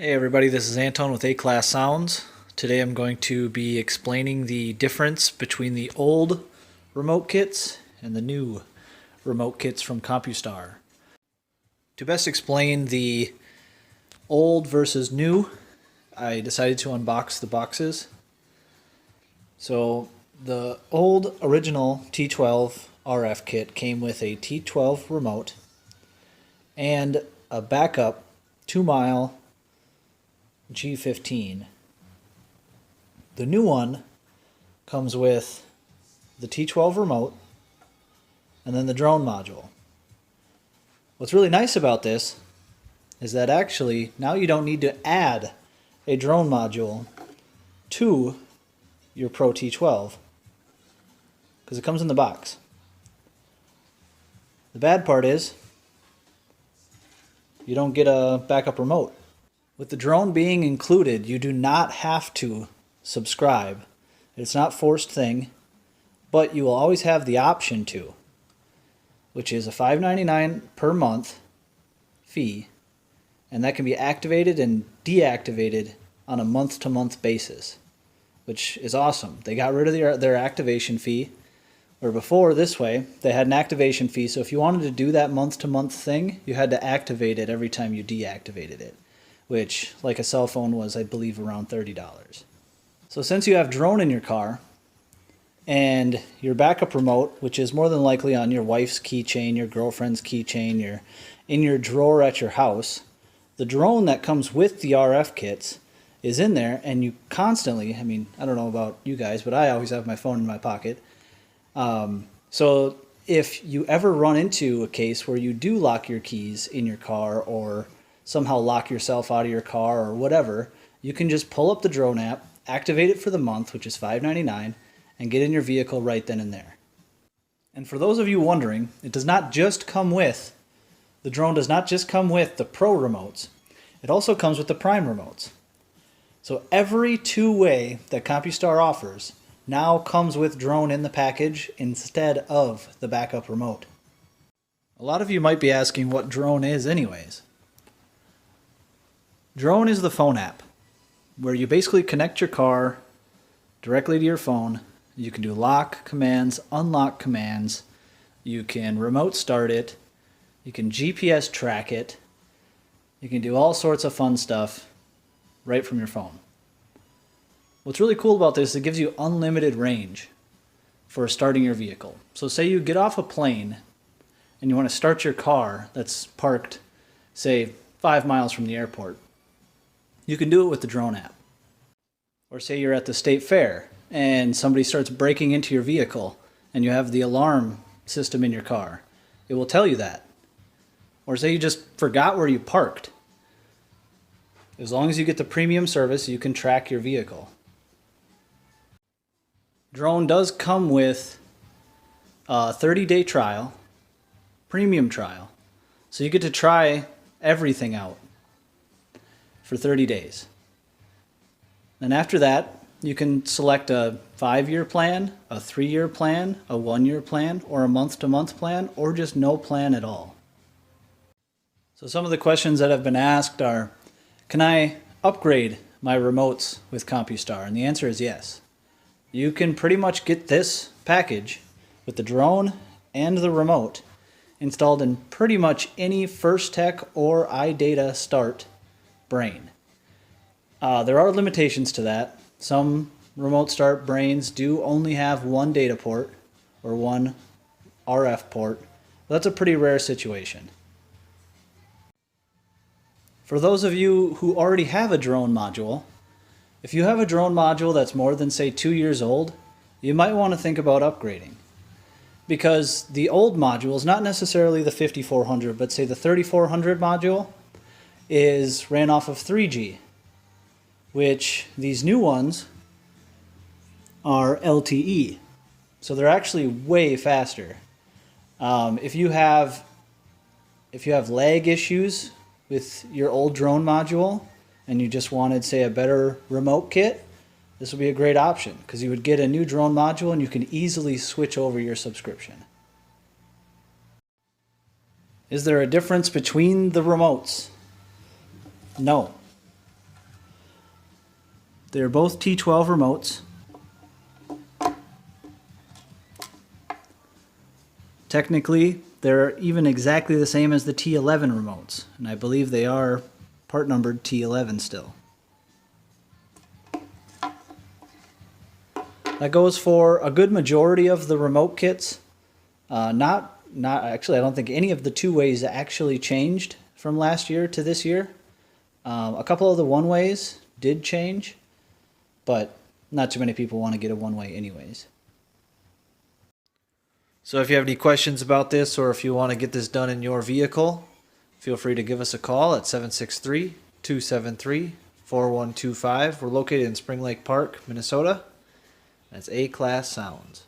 Hey everybody, this is Anton with A-Class Sounds. Today I'm going to be explaining the difference between the old remote kits and the new remote kits from Compustar. To best explain the old versus new, I decided to unbox the boxes. So the old original T12 RF kit came with a T12 remote and a backup 2-mile G15. The new one comes with the T12 remote and then the drone module. What's really nice about this is that actually now you don't need to add a drone module to your Pro T12 because it comes in the box. The bad part is you don't get a backup remote. With the drone being included, you do not have to subscribe. It's not a forced thing, but you will always have the option to, which is a $5.99 per month fee, and that can be activated and deactivated on a month-to-month basis, which is awesome. They got rid of their activation fee, where before this way they had an activation fee, so if you wanted to do that month-to-month thing, you had to activate it every time you deactivated it, which, like a cell phone, was, I believe, around $30. So since you have drone in your car, and your backup remote, which is more than likely on your wife's keychain, your girlfriend's keychain, in your drawer at your house, the drone that comes with the RF kits is in there, and you constantly, I mean, I don't know about you guys, but I always have my phone in my pocket. So if you ever run into a case where you do lock your keys in your car or somehow lock yourself out of your car or whatever, you can just pull up the drone app, activate it for the month, which is $5.99, and get in your vehicle right then and there. And for those of you wondering, it does not just come with, the drone does not just come with the Pro remotes, it also comes with the Prime remotes. So every two-way that Compustar offers now comes with drone in the package instead of the backup remote. A lot of you might be asking what drone is anyways. Drone is the phone app, where you basically connect your car directly to your phone. You can do lock commands, unlock commands, you can remote start it, you can GPS track it, you can do all sorts of fun stuff right from your phone. What's really cool about this is it gives you unlimited range for starting your vehicle. So say you get off a plane and you want to start your car that's parked, say, 5 miles from the airport. You can do it with the drone app. Or say you're at the state fair and somebody starts breaking into your vehicle and you have the alarm system in your car. It will tell you that. Or say you just forgot where you parked. As long as you get the premium service, you can track your vehicle. Drone does come with a 30-day trial, premium trial. So you get to try everything out for 30 days. And after that, you can select a 5-year plan, a 3-year plan, a 1-year plan, or a month-to-month plan, or just no plan at all. So some of the questions that have been asked are, can I upgrade my remotes with Compustar? And the answer is yes. You can pretty much get this package with the drone and the remote installed in pretty much any First Tech or iData Start brain. There are limitations to that. Some remote start brains do only have one data port or one RF port. That's a pretty rare situation. For those of you who already have a drone module, if you have a drone module that's more than, say, 2 years old, you might want to think about upgrading. Because the old module is not necessarily the 5400, but say the 3400 module ran off of 3G, which these new ones are LTE. So they're actually way faster. If you have lag issues with your old drone module and you just wanted, say, a better remote kit, this would be a great option because you would get a new drone module and you can easily switch over your subscription. Is there a difference between the remotes? No. They're both T12 remotes. Technically, they're even exactly the same as the T11 remotes, and I believe they are part numbered T11 still. That goes for a good majority of the remote kits. Not actually, I don't think any of the two-ways actually changed from last year to this year. A couple of the one-ways did change, but not too many people want to get a one-way anyways. So if you have any questions about this, or if you want to get this done in your vehicle, feel free to give us a call at 763-273-4125. We're located in Spring Lake Park, Minnesota. That's A-Class Sounds.